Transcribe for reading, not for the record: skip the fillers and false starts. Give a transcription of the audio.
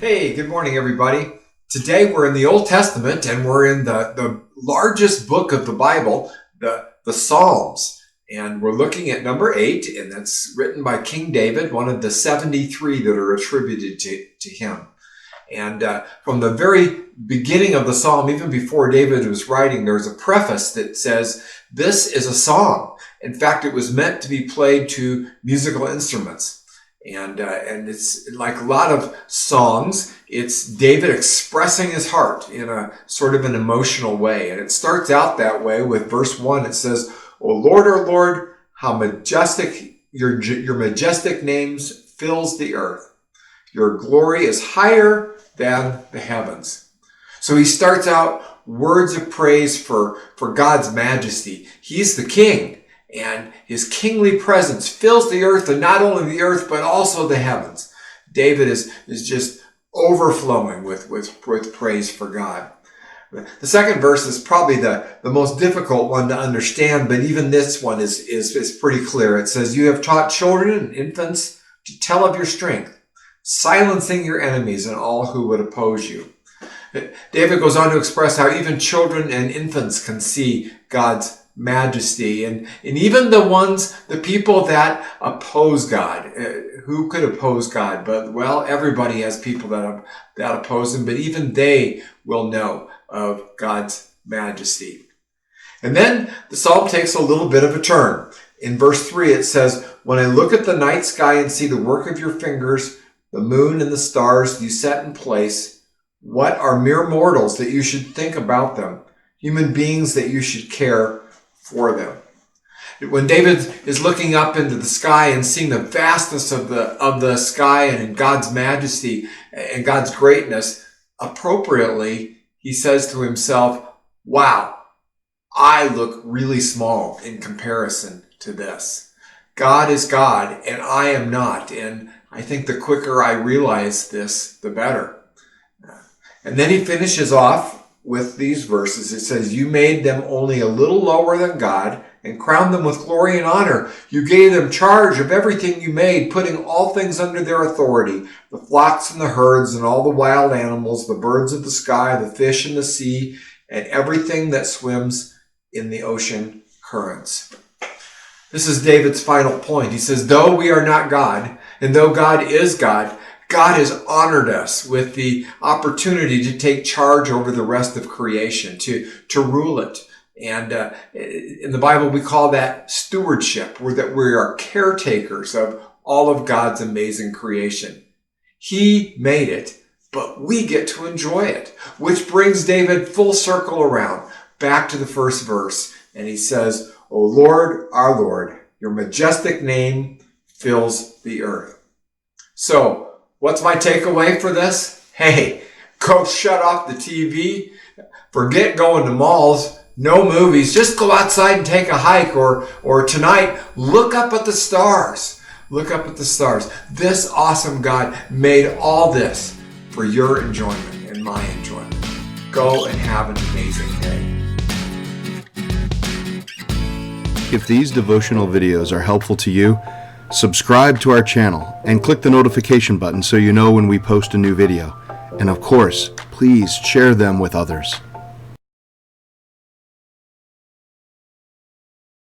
Hey, good morning, everybody. Today we're in the Old Testament and we're in the largest book of the Bible, the Psalms. And we're looking at number 8, and that's written by King David, one of the 73 that are attributed to him. And from the very beginning of the Psalm, even before David was writing, there's a preface that says, this is a song. In fact, it was meant to be played to musical instruments. And it's like a lot of songs, it's David expressing his heart in a sort of an emotional way. And it starts out that way with verse 1. It says, O Lord, how majestic your majestic names fills the earth. Your glory is higher than the heavens. So he starts out words of praise for God's majesty. He's the king. And his kingly presence fills the earth, and not only the earth, but also the heavens. David is just overflowing with praise for God. The second verse is probably the most difficult one to understand, but even this one is pretty clear. It says, you have taught children and infants to tell of your strength, silencing your enemies and all who would oppose you. David goes on to express how even children and infants can see God's majesty, and even the people that oppose God. Who could oppose God? But, well, everybody has people that oppose him, but even they will know of God's majesty. And then the psalm takes a little bit of a turn. In verse 3, it says, when I look at the night sky and see the work of your fingers, the moon and the stars you set in place, what are mere mortals that you should think about them, human beings that you should care for them. When David is looking up into the sky and seeing the vastness of the sky and God's majesty and God's greatness, appropriately, he says to himself, wow, I look really small in comparison to this. God is God and I am not. And I think the quicker I realize this, the better. And then he finishes off with these verses. It says, you made them only a little lower than God and crowned them with glory and honor. You gave them charge of everything you made, putting all things under their authority, the flocks and the herds and all the wild animals, the birds of the sky, the fish in the sea, and everything that swims in the ocean currents. This is David's final point. He says, though we are not God, and though God is God, God has honored us with the opportunity to take charge over the rest of creation, to rule it. And in the Bible, we call that stewardship, that we are caretakers of all of God's amazing creation. He made it, but we get to enjoy it, which brings David full circle around, back to the first verse. And he says, O Lord, our Lord, your majestic name fills the earth. So, what's my takeaway for this? Hey, go shut off the TV. Forget going to malls. No movies. Just go outside and take a hike. Or tonight, look up at the stars. Look up at the stars. This awesome God made all this for your enjoyment and my enjoyment. Go and have an amazing day. If these devotional videos are helpful to you, subscribe to our channel and click the notification button so you know when we post a new video. And of course, please share them with others.